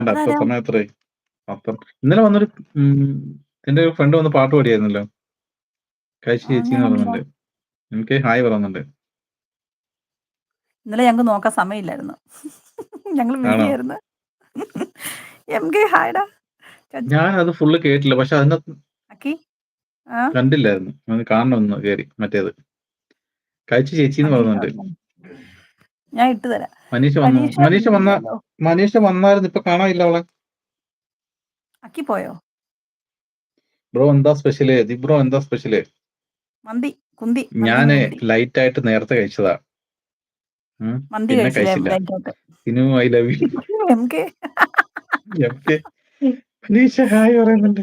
അപ്പൊ അതാരാ? സമയം എത്രയായി? ഇന്നലെ വന്നൊരു എന്റെ ഒരു ഫ്രണ്ട് വന്ന് പാട്ട് പാടിയായിരുന്നല്ലോ. കഴിച്ച് ചേച്ചി ഞാൻ എന്ന് കണ്ടില്ല. പറയുന്നുണ്ട്. എനിക്ക് ഹായ് പറയുന്നുണ്ട്. ഇന്നലെ ഞങ്ങൾക്ക് നോക്കാൻ സമയമില്ലായിരുന്നു. ഞങ്ങൾ ആണോ? ബിസിയായിരുന്നു. MK ഹായ്ടാ. ഞാനത് ഫുള്ള് കേട്ടില്ല. പക്ഷെ അതിനകത്ത് അക്കി കണ്ടില്ലായിരുന്നു. അത് കാണണമെന്ന് കേറി മറ്റേത്. കഴിച്ച് ചേച്ചി എന്ന് പറയുന്നുണ്ട്. ഞാൻ ഇട്ട് തരാം. മനീഷ വന്നു. ഇല്ലല്ലോ. മനീഷ വന്നായിരുന്നു. ഇപ്പൊ കാണാനില്ല അവളെ. അക്കി പോയോ? ബ്രോ എന്താ സ്പെഷ്യല്? ബ്രോ എന്താ സ്പെഷ്യല്? മന്തി കുന്തി ഞാന് കുന്തി. ലൈറ്റ് ആയിട്ട് നേരത്തെ കഴിച്ചതാ. മന്തി പിന്നെ കഴിച്ചില്ലേ കഴിച്ചില്ല. ലൈറ്റായിട്ട്? Sinu I love you. MK Manisha hi പറയുന്നുണ്ട്.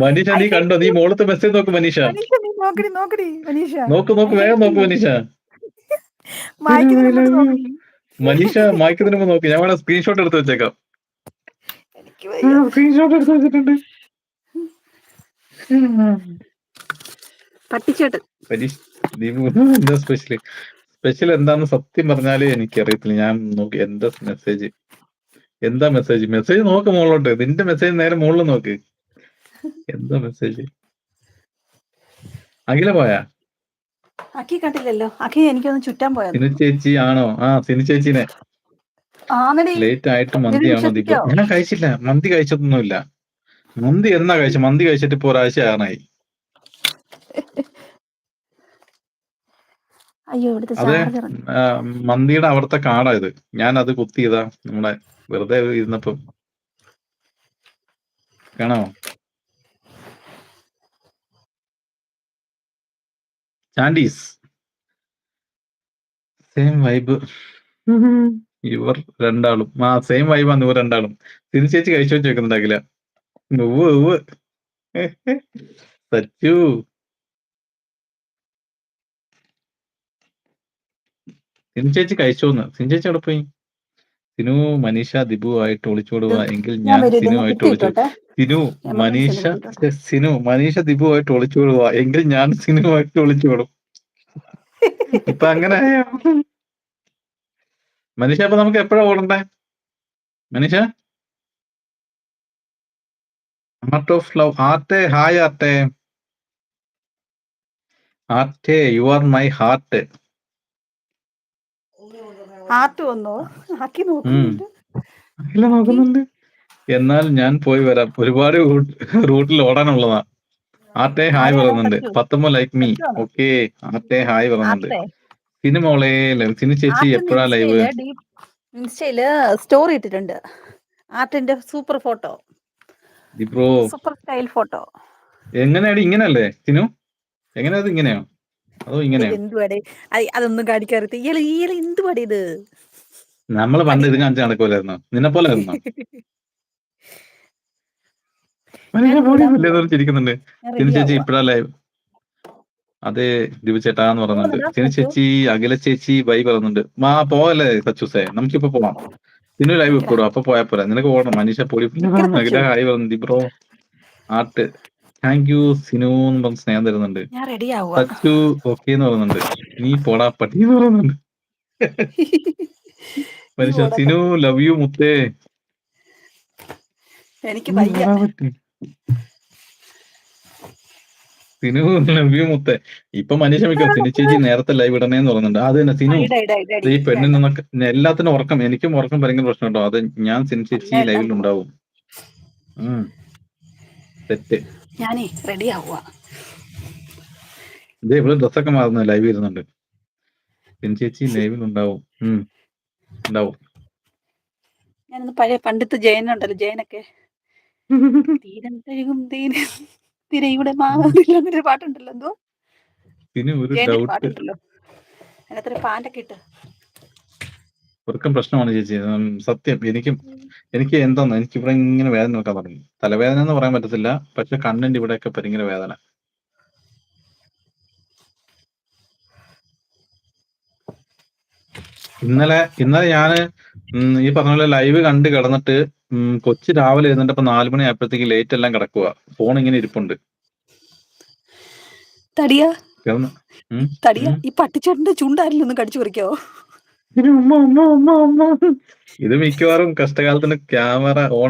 മനീഷ നീ കണ്ടോ? നീ മോളത്തെ മെസ്സേജ് നോക്ക് മനീഷ. മനീഷ നീ നോക്കടി മനീഷ. നോക്ക് വേഗം നോക്ക് മനീഷ. മായ്ക്കുന്നതിന് മുമ്പ് നോക്കടി. മനീഷ മായ്ക്കുന്നതിന് മുമ്പ് നോക്ക്. ഞാൻ വേണം സ്ക്രീൻഷോട്ട് എടുത്ത് വെച്ചേക്കാം. എനിക്ക് വയ്യ. സ്ക്രീൻഷോട്ട് എടുത്ത് വെച്ചിട്ടുണ്ട്. പട്ടിച്ചേട്ടൻ. എന്താ സ്പെഷ്യൽ എന്താന്ന് സത്യം പറഞ്ഞാല് എനിക്കറിയത്തില്ല. ഞാൻ നോക്കി എന്താ മെസ്സേജ് നോക്ക് മുകളിലോട്ട്. നിന്റെ മെസ്സേജ് നേരെ മുകളിൽ നോക്ക്. എന്താ മെസ്സേജ്? അഖില പോയാ? അക്കി കണ്ടില്ലല്ലോ. അക്കി എനിക്കൊന്ന് ചുറ്റാൻ പോയത്. സിനു ചേച്ചി ആണോ? സിനു ചേച്ചിനെ ലേറ്റ് ആയിട്ട് മന്തിയാണോ ദീപു? ഞാൻ കഴിച്ചില്ല. മന്തി കഴിച്ചതൊന്നുമില്ല. മന്തി എന്നാ കഴിച്ചു? മന്തി കഴിച്ചിട്ട് ഇപ്പൊ ഒരാഴ്ച ആകാനായി. അയ്യോ ഇവിടുത്തെ അതെ, ചാർജർ. മന്തിയുടെ അവിടുത്തെ കാർഡാ ഇത്. ഞാൻ അത് കുത്തിയതാ നമ്മുടെ വെറുതെ ഇരുന്നപ്പം. കാണാമോ? ചാൻഡീസ് സെയിം വൈബ്. ഇവർ രണ്ടാളും സെയിം വൈബാന്ന് ഇവർ രണ്ടാളും. സിനു ചേച്ചി കഴിച്ചു വെച്ചേക്കുന്നുണ്ടാകില്ല. സച്ചു സിനു ചേച്ചി കഴിച്ചോന്ന്. സിനു ചേച്ചി അവിടെ പോയി? സിനു മനീഷ ദിബു ആയിട്ട് ഒളിച്ചോടുക എങ്കിൽ ഞാൻ സിനു ആയിട്ട് ഒളിച്ചോടും. സിനു മനീഷ ദിബു ആയിട്ട് ഒളിച്ചോടുക എങ്കിൽ ഞാൻ സിനു ആയിട്ട് ഒളിച്ചോടും. ഇപ്പൊ അങ്ങനെ മനീഷ അപ്പൊ നമുക്ക് എപ്പോഴാ ഓടണ്ടേ? Manisha art of love. Hi ആർട്ടെ you are my heart. Heart വന്നോ? ആക്കി നോക്കുന്നുണ്ട്. അഖില നോക്കുന്നുണ്ട്. എന്നാൽ ഞാൻ പോയി വരാം. ഒരുപാട് റൂട്ടിൽ ഓടാനുള്ളതാ. ആർട്ടെ ഹായ് പറയുന്നുണ്ട്. 19 like me. Okay, arte hi പറയുന്നുണ്ട്. സിനു മോളെ, സിനു ചേച്ചി എപ്പോഴാ ലൈവ്? ഇൻസ്റ്റയില് സ്റ്റോറി ഇട്ടിട്ടുണ്ട്. ആർട്ടിന്റെ super photo, super style photo. എങ്ങനെയാണ്? ഇങ്ങനെയല്ലേ സിനു? എങ്ങനെയത്? ഇങ്ങനെയോ അതോ ഇങ്ങനെയോ? അതൊന്നും കാണിക്കാറില്ല. ഇയാള് എന്ത് പടി ഇത്? നമ്മള് പണ്ട് ഇത് കാണിച്ച് നടക്കൂലായിരുന്നു. നിന്നെ പോലെ ആയിരുന്നോ? ചിരിക്കുന്നുണ്ട്. സിനു ചേച്ചി ഇപ്പഴാ ലൈവ്? അതെ ദിബു ചേട്ടാന്ന് പറയുന്നുണ്ട്. സിനു ചേച്ചി, അഖില ചേച്ചി ബൈ പറയുന്നുണ്ട്. പോവല്ലേ സച്ചൂസേ, നമുക്കിപ്പോ പോവാം. സിനു ലൈവ് ഇപ്പോഴും അപ്പൊ പോയാ പോരാ. നിനക്ക് പോകണം. മനീഷ പൊടി. അഖില ഹായ് പറയുന്നുണ്ട്. Bro art thank you Sinu എന്ന് പറഞ്ഞ് സ്നേഹം തരുന്നുണ്ട്. സച്ചു ഓക്കെ എന്ന് പറയുന്നുണ്ട്. നീ പോടാ പട്ടി എന്ന് പറയുന്നുണ്ട്. മനുഷ്യ സിനു ലവ് യു മുത്തേ. എനിക്ക് സിനു ലവ് യു മുത്തേ. ഇപ്പൊ മനീഷ മിക്കും സിനു ചേച്ചി നേരത്തെ ലൈവ് ഇടണേന്ന് പറയുന്നുണ്ട്. അത് തന്നെ സിനു. ഈ പെണ്ണിനൊക്കെ എല്ലാത്തിനും ഉറക്കം. എനിക്കും ഉറക്കം ഭയങ്കര പ്രശ്നം കേട്ടോ. അത് ഞാൻ സിനു ചേച്ചി ലൈവിൽ ഉണ്ടാവും. തെറ്റ്. ഞാനേ റെഡി ആവുക. ഇതേ ഇവിടെ ഡ്രസ്സൊക്കെ മാറുന്നു. ലൈവ് ഇരുന്നുണ്ട്. സിനു ചേച്ചി ലൈവിൽ ഉണ്ടാവും. ഉണ്ടാവും. ഞാനൊന്ന് പഴയ പണ്ടത്തെ ജയനുണ്ടല്ലോ, ജയനൊക്കെ തീരം തഴുകും തിരയുടെ അങ്ങനെ പാട്ടുണ്ടല്ലോ. എന്തോ പിന്നെ ഒരു പാട്ടുണ്ടല്ലോ, അതിനകത്തൊരു പാൻറ്റൊക്കെ ഇട്ട്. ഉറക്കം പ്രശ്നമാണ് ചേച്ചി. സത്യം. എനിക്ക് എന്താന്ന് എനിക്ക് ഇവിടെ ഇങ്ങനെ വേദന വെക്കാൻ തുടങ്ങി. തലവേദന എന്ന് പറയാൻ പറ്റത്തില്ല. പക്ഷെ കണ്ണിന്റെ ഇവിടെയൊക്കെ ഭയങ്കര വേദന. ഇന്നലെ ഞാന് ഈ പറഞ്ഞ പോലെ ലൈവ് കണ്ട് കിടന്നിട്ട് കൊച്ചി രാവിലെ എഴുന്നേറ്റപ്പോ 4 മണി ആയപ്പോഴത്തേക്ക് ലേറ്റ് എല്ലാം കിടക്കുക. ഫോൺ ഇങ്ങനെ ഇരിപ്പുണ്ട്. തടിയാ ഈ പട്ടിച്ചേട്ടന്റെ ചുണ്ടാരിലൊന്നും കടിച്ചു പറിക്കാവോ? ഉമ്മ ഉമ്മ ഉമ്മ ഉമ്മ. ഇത് മിക്കവാറും കഷ്ടകാലത്തിന് ക്യാമറ ഓൺ